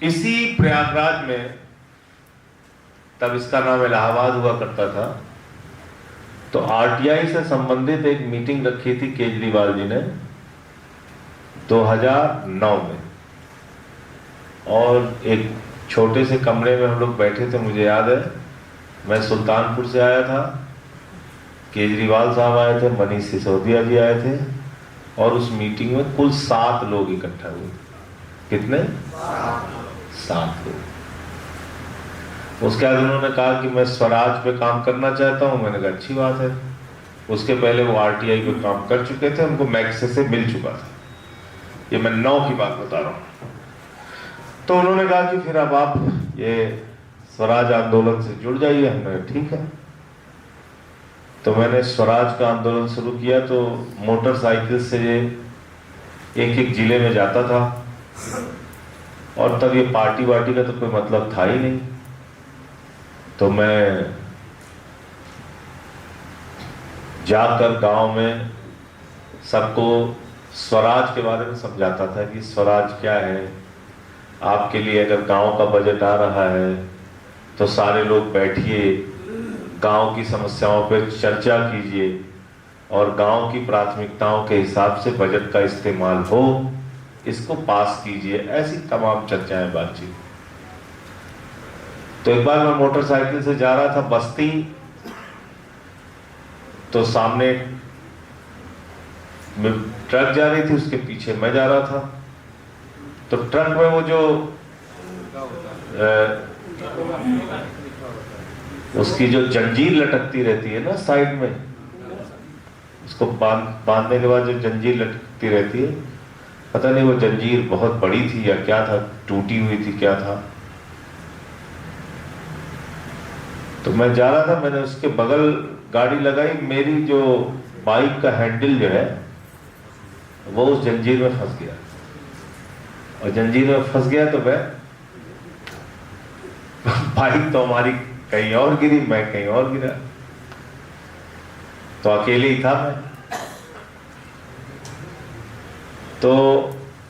इसी प्रयागराज में, तब इसका नाम इलाहाबाद हुआ करता था, तो आरटीआई से संबंधित एक मीटिंग रखी थी केजरीवाल जी ने 2009 में, और एक छोटे से कमरे में हम लोग बैठे थे। मुझे याद है, मैं सुल्तानपुर से आया था, केजरीवाल साहब आए थे, मनीष सिसोदिया जी आए थे, और उस मीटिंग में कुल 7 लोग इकट्ठा हुए। कितने? 7 लोग। उसके बाद उन्होंने कहा कि मैं स्वराज पे काम करना चाहता हूं। मैंने कहा अच्छी बात है। उसके पहले वो आरटीआई पे काम कर चुके थे, उनको मैक्से से मिल चुका था। ये मैं 9 की बात बता रहा हूं। तो उन्होंने कहा कि फिर अब आप ये स्वराज आंदोलन से जुड़ जाइए। हमने ठीक है। तो मैंने स्वराज का आंदोलन शुरू किया। तो मोटरसाइकिल से एक एक जिले में जाता था, और तब ये पार्टी वार्टी का तो कोई मतलब था ही नहीं। तो मैं जाकर गांव में सबको स्वराज के बारे में समझाता था कि स्वराज क्या है। आपके लिए अगर गांव का बजट आ रहा है तो सारे लोग बैठिए, गांव की समस्याओं पर चर्चा कीजिए, और गांव की प्राथमिकताओं के हिसाब से बजट का इस्तेमाल हो, इसको पास कीजिए। ऐसी तमाम चर्चाएं, बातचीत। तो एक बार मैं मोटरसाइकिल से जा रहा था बस्ती, तो सामने ट्रक जा रही थी, उसके पीछे मैं जा रहा था। तो ट्रक में वो जो उसकी जो जंजीर लटकती रहती है ना साइड में, उसको बांधने के बाद जो जंजीर लटकती रहती है, पता नहीं वो जंजीर बहुत बड़ी थी या क्या था, टूटी हुई थी क्या था। तो मैं जा रहा था, मैंने उसके बगल गाड़ी लगाई। मेरी जो बाइक का हैंडल जो है वो उस जंजीर में फंस गया, और जंजीर में फंस गया तो मैं बाइक तो हमारी कहीं और गिरी, मैं कहीं और गिरा। तो अकेले ही था मैं। तो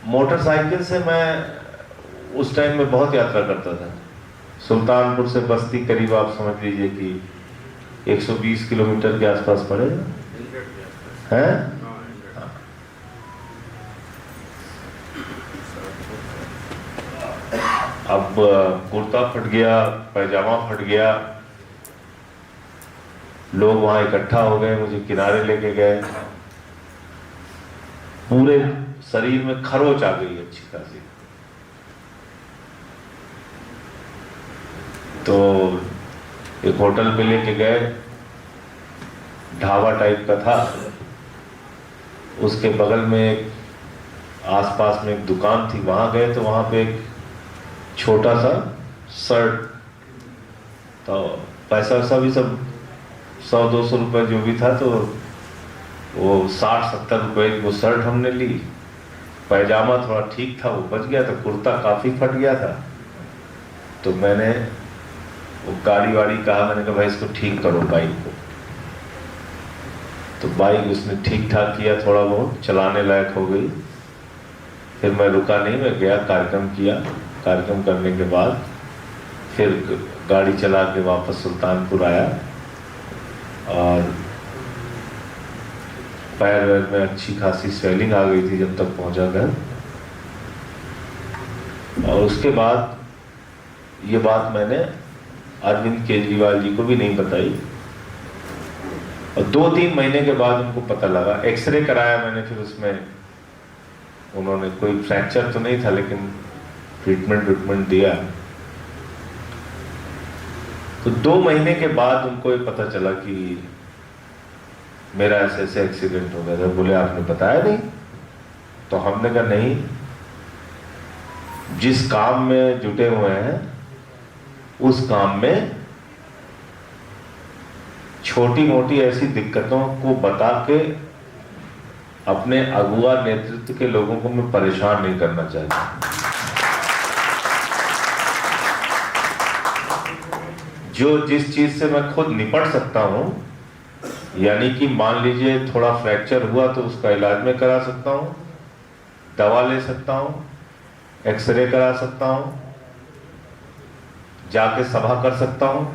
मोटरसाइकिल से मैं उस टाइम में बहुत यात्रा करता था। सुल्तानपुर से बस्ती करीब आप समझ लीजिए कि 120 किलोमीटर के आसपास पड़ेगा, है? अब कुर्ता फट गया, पैजामा फट गया, लोग वहां इकट्ठा हो गए, मुझे किनारे लेके गए। पूरे शरीर में खरोच आ गई अच्छी खासी। तो एक होटल पे लेके गए, ढाबा टाइप का था। उसके बगल में एक आसपास में एक दुकान थी, वहां गए तो वहां पे एक छोटा सा शर्ट, तो पैसा वैसा भी सब 100-200 रुपए जो भी था, तो वो 60-70 रुपए की वो शर्ट हमने ली। पैजामा थोड़ा ठीक था, वो बच गया था, कुर्ता काफी फट गया था। तो मैंने वो गाड़ी वाड़ी कहा, मैंने कहा भाई इसको ठीक करो बाइक को। तो बाइक उसने ठीक ठाक किया, थोड़ा बहुत चलाने लायक हो गई। फिर मैं रुका नहीं, मैं गया, कार्यक्रम किया। कार्यक्रम करने के बाद फिर गाड़ी चला के वापस सुल्तानपुर आया, और पैर वैर में अच्छी खासी स्वेलिंग आ गई थी जब तक पहुंचा घर। और उसके बाद ये बात मैंने अरविंद केजरीवाल जी को भी नहीं बताई, और 2-3 महीने के बाद उनको पता लगा। एक्सरे कराया मैंने, फिर उसमें उन्होंने कोई फ्रैक्चर तो नहीं था, लेकिन ट्रीटमेंट दिया। तो 2 महीने के बाद उनको ये पता चला कि मेरा ऐसे ऐसे एक्सीडेंट हो गया था। बोले आपने बताया नहीं? तो हमने कहा नहीं, जिस काम में जुटे हुए हैं उस काम में छोटी मोटी ऐसी दिक्कतों को बता के अपने अगुआ नेतृत्व के लोगों को मैं परेशान नहीं करना चाहता। जो जिस चीज से मैं खुद निपट सकता हूं, यानी कि मान लीजिए थोड़ा फ्रैक्चर हुआ तो उसका इलाज में करा सकता हूं, दवा ले सकता हूं, एक्सरे करा सकता हूं, जाके सभा कर सकता हूं।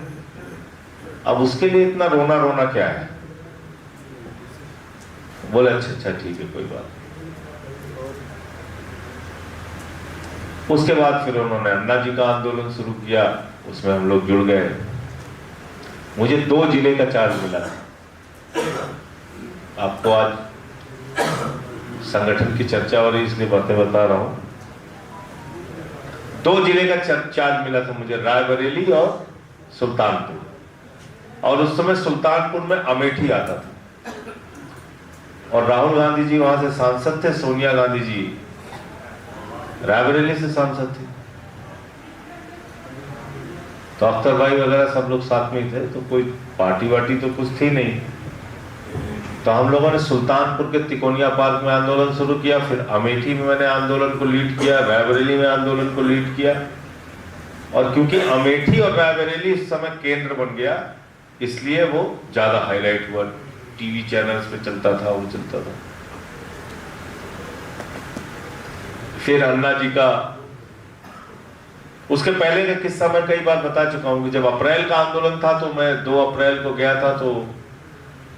अब उसके लिए इतना रोना रोना क्या है? बोले अच्छा ठीक है, कोई बात नहीं। उसके बाद फिर उन्होंने अन्ना जी का आंदोलन शुरू किया, उसमें हम लोग जुड़ गए। मुझे 2 जिले का चार्ज मिला। आपको आज संगठन की चर्चा हो रही इसलिए बातें बता रहा हूं। 2 जिले का चार्ज मिला था मुझे, रायबरेली और सुल्तानपुर। और उस समय सुल्तानपुर में अमेठी आता था और राहुल गांधी जी वहां से सांसद थे, सोनिया गांधी जी रायबरेली से सांसद थे, तो अख्तर भाई वगैरह सब लोग साथ में ही थे, तो कोई पार्टी वार्टी तो कुछ थी नहीं। तो हम लोगों ने सुल्तानपुर के तिकोनिया पार्क में आंदोलन शुरू किया, फिर अमेठी में मैंने आंदोलन को लीड किया, रायबरेली में आंदोलन को लीड किया। और क्योंकि अमेठी और रायबरेली इस समय केंद्र बन गया, इसलिए वो ज्यादा हाईलाइट हुआ, टीवी चैनल्स पे चलता था, वो चलता था। फिर अन्ना जी का, उसके पहले का किस्सा मैं कई बार बता चुका हूं कि जब अप्रैल का आंदोलन था तो मैं 2 अप्रैल को गया था, तो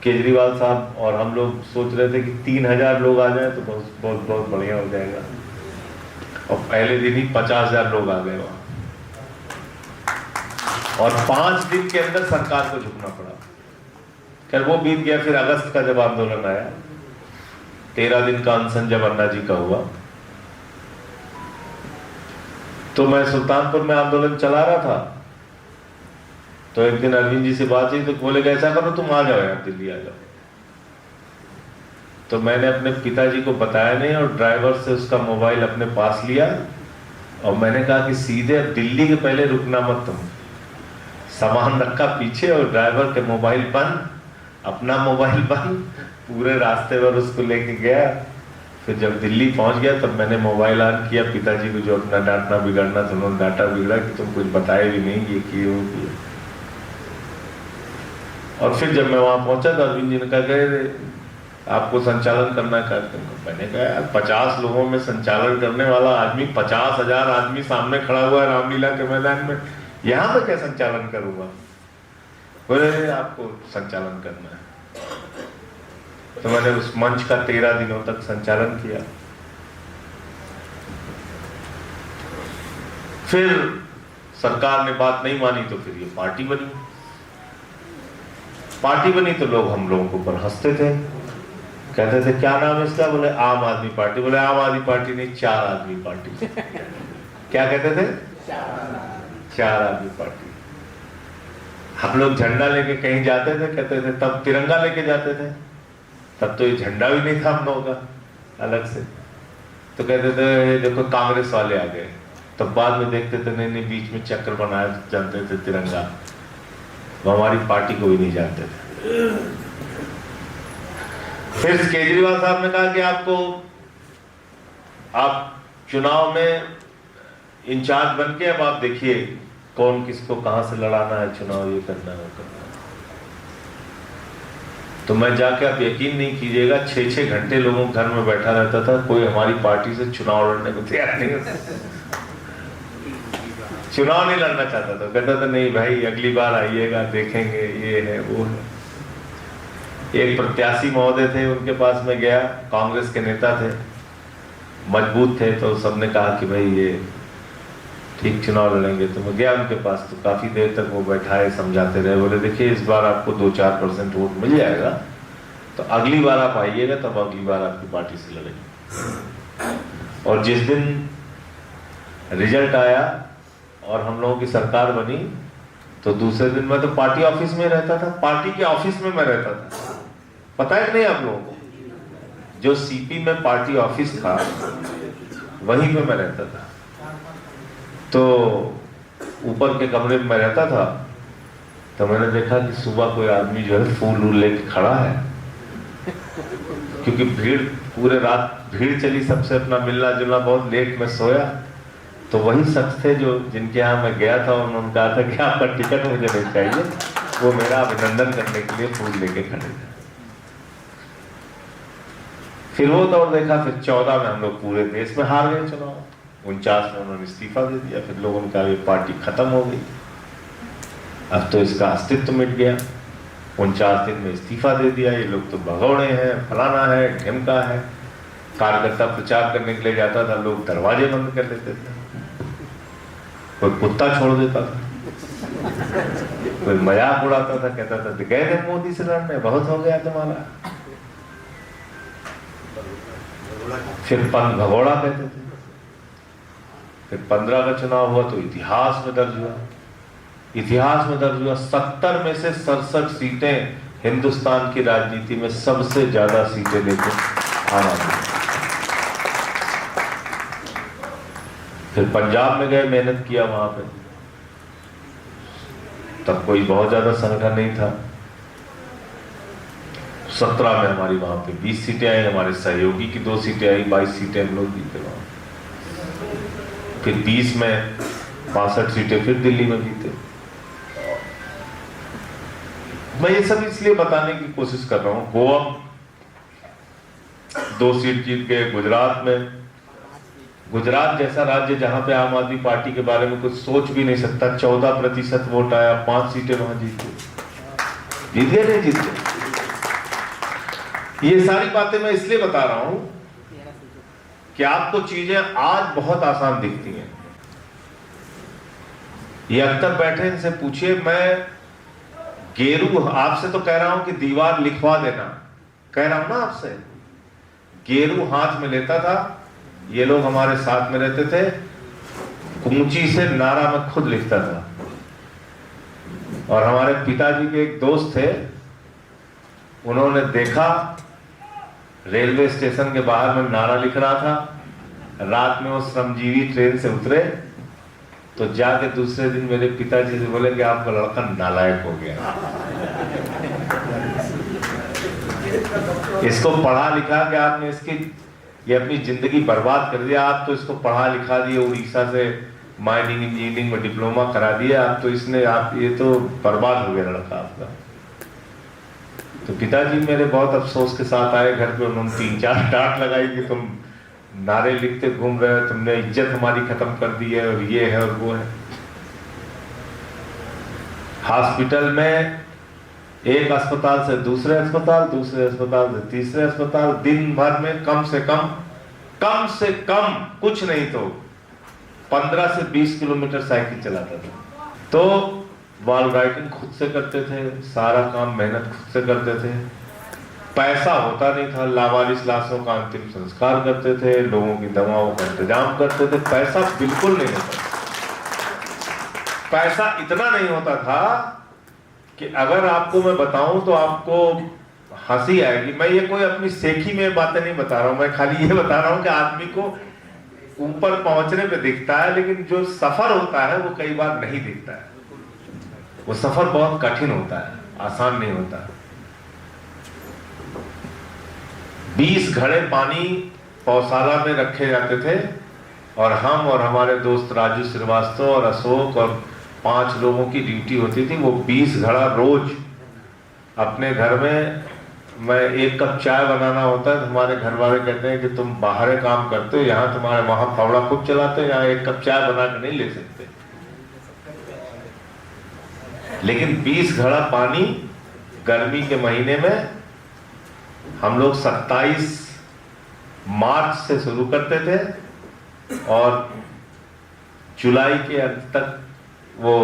केजरीवाल साहब और हम लोग सोच रहे थे कि 3000 लोग आ जाए तो बहुत बहुत बहुत बढ़िया हो जाएगा, और पहले दिन ही 50,000 लोग आ गए वहां, और 5 दिन के अंदर सरकार को झुकना पड़ा। खैर वो बीत गया। फिर अगस्त का जब आंदोलन आया, 13 दिन का अनशन जब अन्ना जी का हुआ, तो मैं सुल्तानपुर में आंदोलन चला रहा था। तो एक दिन अरविंद जी से बात हुई तो बोले ऐसा करो तुम आ जाओ यार, दिल्ली आ जाओ। तो मैंने अपने पिताजी को बताया नहीं और ड्राइवर से उसका मोबाइल अपने पास लिया और मैंने कहा कि सीधे दिल्ली के पहले रुकना मत, तुम सामान रखा पीछे और ड्राइवर के मोबाइल बंद, अपना मोबाइल बंद, पूरे रास्ते पर उसको लेके गया। फिर जब दिल्ली पहुंच गया तब मैंने मोबाइल ऑन किया, पिताजी को जो अपना डांटना बिगड़ना था उन्होंने डांटा बिगड़ा कि तुम कुछ बताए भी नहीं, ये किए वो किए। और फिर जब मैं वहां पहुंचा तो अरविंद जी ने कहा आपको संचालन करना है कार्यक्रम का। मैंने कहा यार 50 लोगों में संचालन करने वाला आदमी, 50,000 आदमी सामने खड़ा हुआ है रामलीला के मैदान में, यहां पर क्या संचालन करूंगा? बोले आपको संचालन करना है। तो मैंने उस मंच का 13 दिनों तक संचालन किया। फिर सरकार ने बात नहीं मानी तो फिर ये पार्टी बनी। पार्टी बनी तो लोग हम लोगों के ऊपर हंसते थे, कहते थे क्या नाम है इसका? बोले आम आदमी पार्टी। बोले आम आदमी पार्टी नहीं, 4 आदमी पार्टी। क्या कहते थे? 4 आदमी पार्टी। हम लोग झंडा लेके कहीं जाते थे, कहते थे तब तिरंगा लेके जाते थे, तब तो ये झंडा भी नहीं था हम लोगों का अलग से, तो कहते थे देखो कांग्रेस वाले आ गए। तब बाद में देखते थे नहीं बीच में चक्र बनाया जानते थे तिरंगा, वो हमारी पार्टी को भी नहीं जानते थे। फिर केजरीवाल साहब ने कहा कि आप चुनाव में इंचार्ज बन के अब आप देखिए कौन किसको कहां से लड़ाना है चुनाव, ये करना है वो करना है। तो मैं जाके, आप यकीन नहीं कीजिएगा, 6-6 घंटे लोगों के घर में बैठा रहता था, कोई हमारी पार्टी से चुनाव लड़ने को तैयार नहीं होता, चुनाव नहीं लड़ना चाहता था। कहता था नहीं भाई अगली बार आइएगा देखेंगे, ये है वो है। एक प्रत्याशी महोदय थे, उनके पास में गया, कांग्रेस के नेता थे, मजबूत थे, तो सबने कहा कि भाई ये ठीक चुनाव लड़ेंगे। तो मैं गया उनके पास, तो काफी देर तक वो बैठाए, समझाते रहे। बोले देखिए इस बार आपको 2-4% वोट मिल जाएगा, तो अगली बार आप आइएगा, तब अगली बार आपकी पार्टी से लड़ेंगे। और जिस दिन रिजल्ट आया और हम लोगों की सरकार बनी, तो दूसरे दिन मैं तो पार्टी ऑफिस में रहता था, पार्टी के ऑफिस में मैं रहता था। पता है कि नहीं आप लोगों को? जो सीपी में पार्टी ऑफिस था वहीं पे मैं रहता था। तो ऊपर के कमरे में मैं रहता था, तो मैंने देखा कि सुबह कोई आदमी जो है फूल वूल लेके खड़ा है, क्योंकि भीड़, पूरे रात भीड़ चली, सबसे अपना मिलना जुलना, बहुत लेट में सोया। तो वही शख्स थे जो जिनके यहाँ मैं गया था, उन्होंने कहा था कि आपका टिकट मुझे नहीं चाहिए, वो मेरा अभिनंदन करने के लिए फूल लेके खड़े थे। फिर वो दौर देखा, फिर 14 में हम लोग पूरे देश में हार गए चुनाव, 49 में उन्होंने इस्तीफा दे दिया, फिर लोगों ने कहा ये पार्टी खत्म हो गई। अब तो इसका अस्तित्व मिट गया। 49 दिन में इस्तीफा दे दिया। ये लोग तो भगौड़े हैं, फलाना है, ढिमका है। कार्यकर्ता प्रचार करने के लिए जाता था, लोग दरवाजे बंद कर लेते थे, कोई कुत्ता छोड़ देता था, कोई मजाक उड़ाता था, कहता था गए थे मोदी से लड़ने, बहुत हो गया तुम्हारा। फिर पंत भगौड़ा कहते थे। फिर 15 का चुनाव हुआ तो इतिहास में दर्ज हुआ, इतिहास में दर्ज हुआ 70 में से 67 सीटें हिंदुस्तान की राजनीति में सबसे ज्यादा सीटें लेके आना था। फिर पंजाब में गए, मेहनत किया वहां पे, तब कोई बहुत ज्यादा संगठन नहीं था। 17 में हमारी वहां पे 20 सीटें आई, हमारे सहयोगी की 2 सीटें आई, 22 सीटें हम लोग जीते वहां। फिर 20 में 62 सीटें फिर दिल्ली में जीते। मैं ये सब इसलिए बताने की कोशिश कर रहा हूं। गोवा 2 सीट जीत गए। गुजरात में, गुजरात जैसा राज्य जहां पे आम आदमी पार्टी के बारे में कुछ सोच भी नहीं सकता, 14% वोट आया, 5 सीटें वहां जीत गए, नहीं जीत गए। ये सारी बातें मैं इसलिए बता रहा हूं कि आपको चीजें आज बहुत आसान दिखती हैं। ये अख्तर बैठे, इनसे पूछिए, मैं गेरू आपसे तो कह रहा हूं कि दीवार लिखवा देना, कह रहा हूं ना आपसे, गेरू हाथ में लेता था। ये लोग हमारे साथ में रहते थे, कूंची से नारा में खुद लिखता था। और हमारे पिताजी के एक दोस्त थे, उन्होंने देखा रेलवे स्टेशन के बाहर में नारा लिख रहा था। रात में वो श्रमजीवी ट्रेन से उतरे तो जाके दूसरे दिन मेरे पिताजी से बोले कि आपका लड़का नालायक हो गया, इसको पढ़ा लिखा के आपने इसकी ये अपनी जिंदगी बर्बाद कर दिया। आप तो इसको पढ़ा लिखा दिए, उड़ीसा से माइनिंग इंजीनियरिंग में डिप्लोमा करा दिया, आप तो इसने आप ये तो बर्बाद हो गया लड़का आपका। तो पिताजी मेरे बहुत अफसोस के साथ आए घर पे। उन्होंने 3-4 डांट लगाई कि तुम नारे लिखते घूम रहे हो, तुमने इज्जत हमारी खत्म कर दी है, और ये है और वो है। हॉस्पिटल में एक अस्पताल से दूसरे अस्पताल, दूसरे अस्पताल से तीसरे अस्पताल, दिन भर में कम से कम कुछ नहीं तो 15 से 20 किलोमीटर साइकिल चलाता था। तो वॉल राइटिंग खुद से करते थे, सारा काम मेहनत खुद से करते थे। पैसा होता नहीं था, लावारिस लाशों का अंतिम संस्कार करते थे, लोगों की दवाओं का इंतजाम करते थे। पैसा बिल्कुल नहीं होता, पैसा इतना नहीं होता था कि अगर आपको मैं बताऊं तो आपको हंसी आएगी। मैं ये कोई अपनी सेखी में बातें नहीं बता रहा हूं, मैं खाली ये बता रहा हूं कि आदमी को ऊपर पहुंचने पे दिखता है, लेकिन जो सफर होता है वो कई बार नहीं दिखता है। वो सफर बहुत कठिन होता है, आसान नहीं होता। 20 घड़े पानी पौशाला में रखे जाते थे, और हम और हमारे दोस्त राजू श्रीवास्तव और अशोक और 5 लोगों की ड्यूटी होती थी। वो 20 घड़ा रोज अपने घर में, मैं 1 कप चाय बनाना होता है तो हमारे घर वाले कहते हैं कि तुम बाहर काम करते हो, यहाँ तुम्हारे वहां फावड़ा खूब चलाते हो, यहाँ 1 कप चाय बना के नहीं ले सकते। लेकिन 20 घड़ा पानी गर्मी के महीने में हम लोग 27 मार्च से शुरू करते थे और जुलाई के अंत तक वो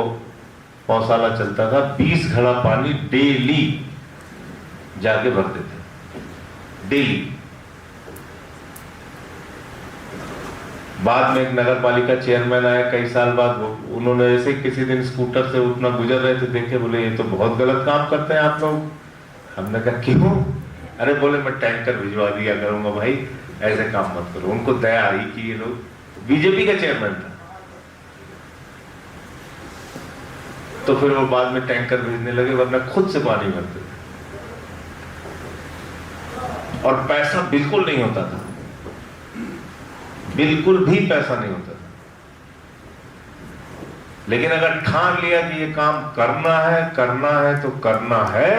पौशाला चलता था। 20 घड़ा पानी डेली जाके भरते थे, डेली। बाद में एक नगर पालिका चेयरमैन आया कई साल बाद, वो उन्होंने ऐसे किसी दिन स्कूटर से उतना गुजर रहे थे, देखे, बोले ये तो बहुत गलत काम करते हैं आप लोग। हमने कहा क्यों? अरे बोले मैं टैंकर भिजवा दिया करूंगा भाई, ऐसे काम मत करो। उनको दया आई कि ये लोग, बीजेपी का चेयरमैन था, तो फिर वो बाद में टैंकर भेजने लगे, वरना खुद से पानी भरते थे। और पैसा बिल्कुल नहीं होता था, बिल्कुल भी पैसा नहीं होता था। लेकिन अगर ठान लिया कि ये काम करना है तो करना है,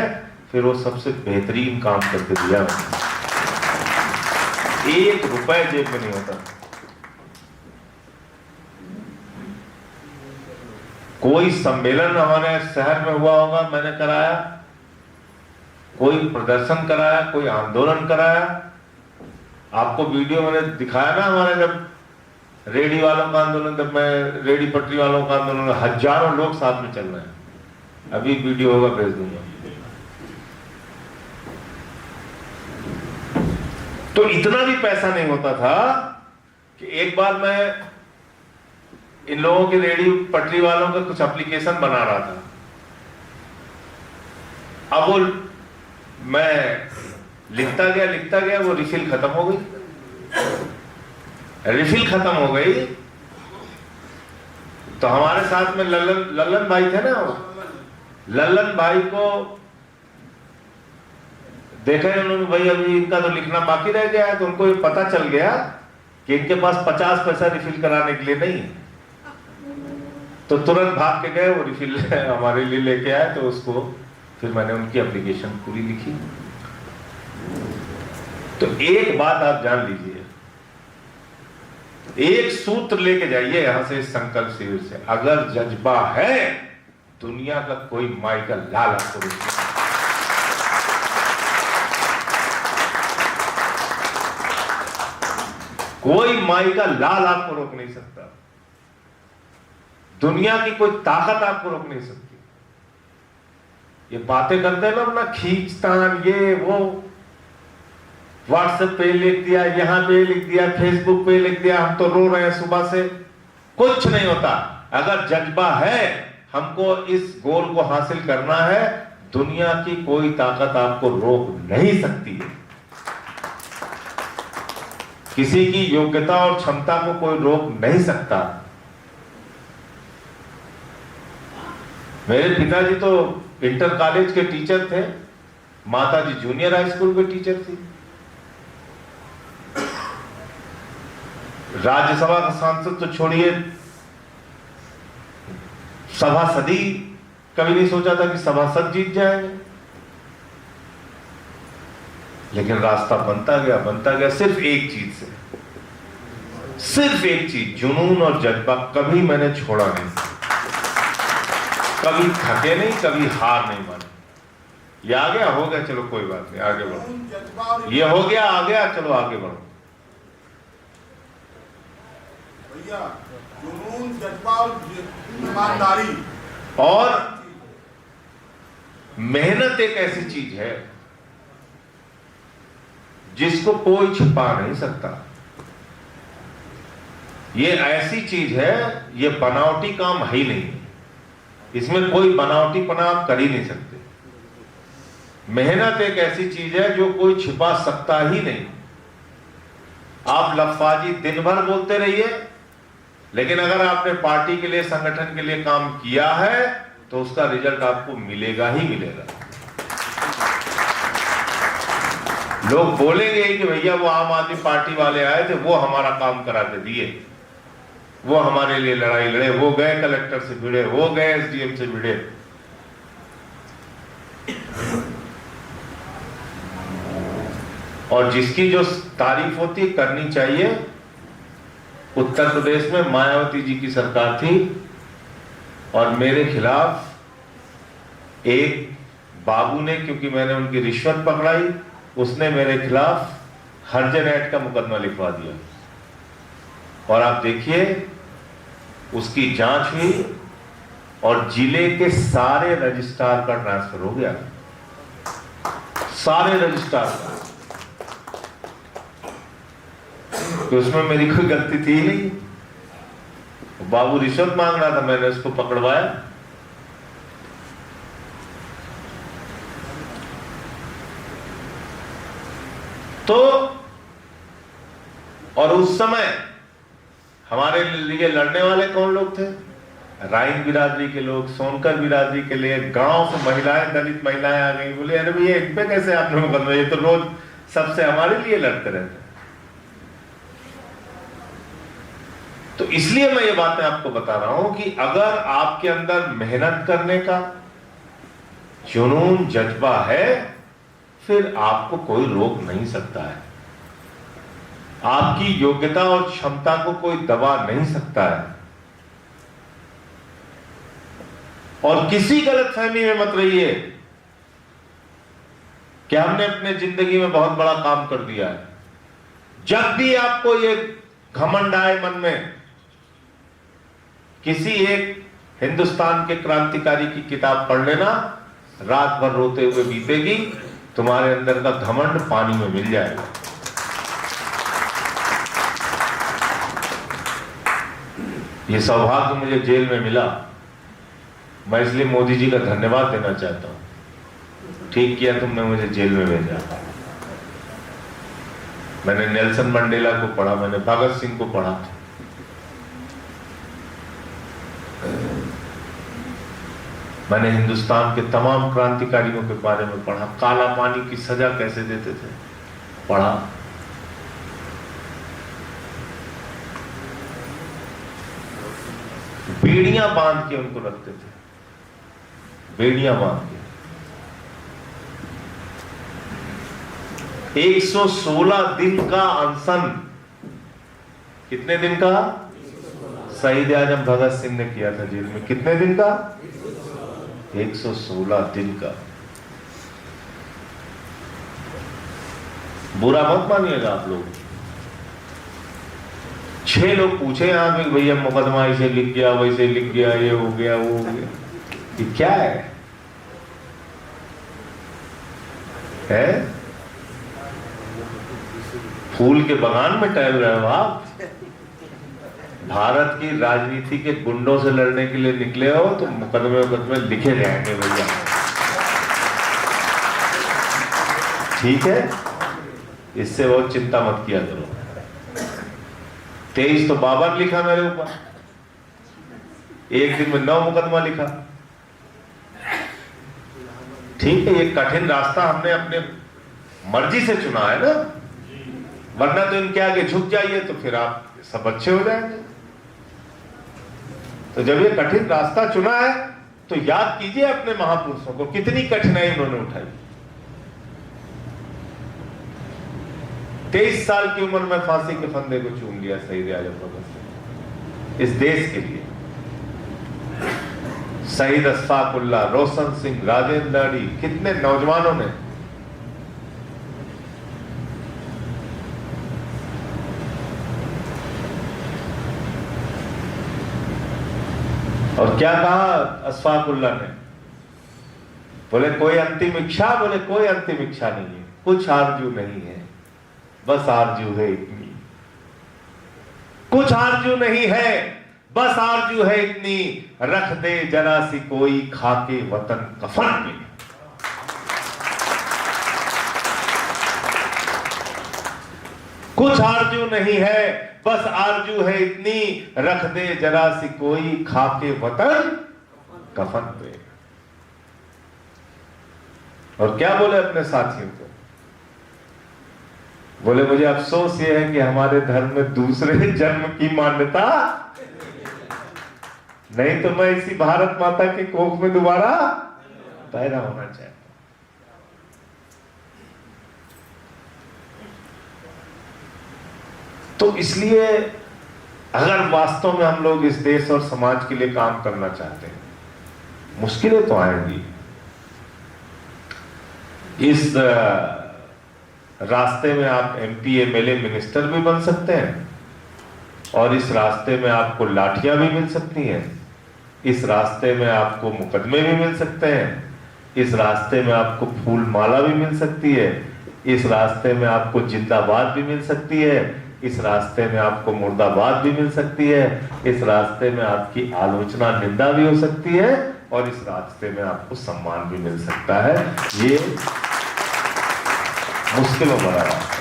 फिर वो सबसे बेहतरीन काम करके दिया। 1 रुपए जेब में नहीं होता। कोई सम्मेलन हमारे शहर में हुआ होगा, मैंने कराया, कोई प्रदर्शन कराया, कोई आंदोलन कराया। आपको वीडियो मैंने दिखाया ना, हमारे जब रेडी वालों का आंदोलन, जब मैं रेडी पटरी वालों का आंदोलन, हजारों लोग साथ में चल रहे हैं। अभी वीडियो होगा, भेज दूंगा। तो इतना भी पैसा नहीं होता था कि एक बार मैं इन लोगों के रेडी पटरी वालों का कुछ एप्लीकेशन बना रहा था। अब वो मैं लिखता गया, वो रिफिल खत्म हो गई। रिफिल खत्म हो गई तो हमारे साथ में लल्लन भाई थे ना, लल्लन भाई को देखा उन्होंने, भाई अभी इनका तो लिखना बाकी रह गया है। तो उनको ये पता चल गया कि इनके पास 50 पैसा रिफिल कराने के लिए नहीं है। तो तुरंत भाग के गए, वो रिफिल हमारे लिए लेके आए। तो उसको फिर मैंने उनकी एप्लीकेशन पूरी लिखी। तो एक बात आप जान लीजिए, एक सूत्र लेके जाइए यहां से, इस संकल्प शिविर से, अगर जज्बा है, दुनिया का कोई माई का लाल आपको रोक नहीं। कोई माई का लाल आपको रोक नहीं सकता। दुनिया की कोई ताकत आपको रोक नहीं सकती। ये बातें करते हैं ना अपना खींचतान, ये वो, व्हाट्सएप पे लिख दिया, यहां पे लिख दिया, फेसबुक पे लिख दिया, हम तो रो रहे हैं सुबह से। कुछ नहीं होता। अगर जज्बा है, हमको इस गोल को हासिल करना है, दुनिया की कोई ताकत आपको रोक नहीं सकती है। किसी की योग्यता और क्षमता को कोई रोक नहीं सकता। मेरे पिताजी तो इंटर कॉलेज के टीचर थे, माताजी जूनियर हाई स्कूल के टीचर थी, राज्यसभा का सांसद तो छोड़िए, सभासदी कभी नहीं सोचा था कि सभासद जीत जाएंगे। लेकिन रास्ता बनता गया सिर्फ एक चीज से, सिर्फ एक चीज, जुनून और जज्बा कभी मैंने छोड़ा नहीं। कभी थके नहीं, कभी हार नहीं मानी। ये आ गया, हो गया, चलो कोई बात नहीं, आगे बढ़ो। ये हो गया, आ गया, चलो आगे बढ़ो। भैया, जुनून, जज्बा और ईमानदारी और मेहनत एक ऐसी चीज है जिसको कोई छिपा नहीं सकता। ये ऐसी चीज है, ये बनावटी काम है ही नहीं, इसमें कोई बनावटीपना आप कर ही नहीं सकते। मेहनत एक ऐसी चीज है जो कोई छिपा सकता ही नहीं। आप लफ्जाजी दिन भर बोलते रहिए, लेकिन अगर आपने पार्टी के लिए, संगठन के लिए काम किया है तो उसका रिजल्ट आपको मिलेगा ही मिलेगा। लोग बोलेंगे कि भैया वो आम आदमी पार्टी वाले आए थे, वो हमारा काम करा के दिए, वो हमारे लिए लड़ाई लड़े, वो गए कलेक्टर से भिड़े, वो गए एसडीएम से भिड़े। और जिसकी जो तारीफ होती करनी चाहिए, उत्तर प्रदेश में मायावती जी की सरकार थी और मेरे खिलाफ एक बाबू ने, क्योंकि मैंने उनकी रिश्वत पकड़ाई, उसने मेरे खिलाफ हर्जन एक्ट का मुकदमा लिखवा दिया। और आप देखिए, उसकी जांच हुई और जिले के सारे रजिस्ट्रार का ट्रांसफर हो गया, सारे रजिस्ट्रार का। तो उसमें मेरी कोई गलती थी ही नहीं। बाबू रिश्वत मांग रहा था, मैंने उसको पकड़वाया। तो और उस समय हमारे लिए लड़ने वाले कौन लोग थे? राइन बिरादरी के लोग, सोनकर बिरादरी के लिए, गांव से महिलाएं, दलित महिलाएं आ गई, बोले अरे भैया इन पे कैसे आपने मुकदमा, ये तो रोज सबसे हमारे लिए लड़ते रहते। तो इसलिए मैं ये बातें आपको बता रहा हूं कि अगर आपके अंदर मेहनत करने का जुनून, जज्बा है, फिर आपको कोई रोक नहीं सकता है। आपकी योग्यता और क्षमता को कोई दबा नहीं सकता है। और किसी गलतफहमी में मत रहिए कि हमने अपने जिंदगी में बहुत बड़ा काम कर दिया है। जब भी आपको ये घमंड आए मन में, किसी एक हिंदुस्तान के क्रांतिकारी की किताब पढ़ लेना, रात भर रोते हुए बीतेगी, तुम्हारे अंदर का घमंड पानी में मिल जाएगा। ये सौभाग्य मुझे जेल में मिला, मैं इसलिए मोदी जी का धन्यवाद देना चाहता हूं। ठीक किया तुमने मुझे जेल में भेजा। मैंने नेल्सन मंडेला को पढ़ा, मैंने भगत सिंह को पढ़ा, मैंने हिंदुस्तान के तमाम क्रांतिकारियों के बारे में पढ़ा, काला पानी की सजा कैसे देते थे पढ़ा। बेड़ियां बांध के उनको रखते थे, बेड़ियां बांध के। 116 दिन का अनशन, कितने दिन का? शहीद आजम भगत सिंह ने किया था जेल में, कितने दिन का? 116 दिन का। बुरा मत मानिएगा आप लोग। 6 लोग पूछे यहां पे, भैया मुकदमा ऐसे लिख गया, वैसे लिख गया, ये हो गया, वो हो गया, ये क्या है? फूल के बगान में टहल रहे हो आप? भारत की राजनीति के गुंडों से लड़ने के लिए निकले हो तो मुकदमे लिखे जाएंगे भैया, ठीक है? इससे बहुत चिंता मत किया करो। 23 तो बाबा ने लिखा मेरे ऊपर, एक दिन में 9 मुकदमा लिखा। ठीक है, ये कठिन रास्ता हमने अपने मर्जी से चुना है ना, वरना तो इनके आगे झुक जाइए तो फिर आप सब अच्छे हो जाएंगे। तो जब ये कठिन रास्ता चुना है तो याद कीजिए अपने महापुरुषों को, कितनी कठिनाई उन्होंने उठाई। 23 साल की उम्र में फांसी के फंदे को चूम लिया शहीद आजम भगत सिंह, इस देश के लिए। शहीद अशफाक उल्लाह, रोशन सिंह, राजेंद्र दाड़ी, कितने नौजवानों ने। और क्या कहा अशफाक उल्लाह ने? बोले कोई अंतिम इच्छा? बोले कोई अंतिम इच्छा नहीं है, कुछ आरजू नहीं है, बस आरजू है इतनी। कुछ आरजू नहीं है, बस आरजू है इतनी, रख दे जरा सी कोई खाके वतन कफन में। कुछ आरजू नहीं है, बस आरजू है इतनी, रख दे जरा सी कोई खाके वतन कफन पे। और क्या बोले अपने साथियों को? बोले मुझे अफसोस ये है कि हमारे धर्म में दूसरे जन्म की मान्यता नहीं, तो मैं इसी भारत माता के कोख में दोबारा पैदा होना चाहता। तो इसलिए अगर वास्तव में हम लोग इस देश और समाज के लिए काम करना चाहते हैं, मुश्किलें तो आएंगी। इस रास्ते में आप MP, MLA, मिनिस्टर भी बन सकते हैं, और इस रास्ते में आपको लाठियां भी मिल सकती हैं, इस रास्ते में आपको मुकदमे भी मिल सकते हैं, इस रास्ते में आपको फूल माला भी मिल सकती है, इस रास्ते में आपको जिंदाबाद भी मिल सकती है, इस रास्ते में आपको मुर्दाबाद भी मिल सकती है, इस रास्ते में आपकी आलोचना निंदा भी हो सकती है, और इस रास्ते में आपको सम्मान भी मिल सकता है। ये मुश्किलों भरा रास्ता।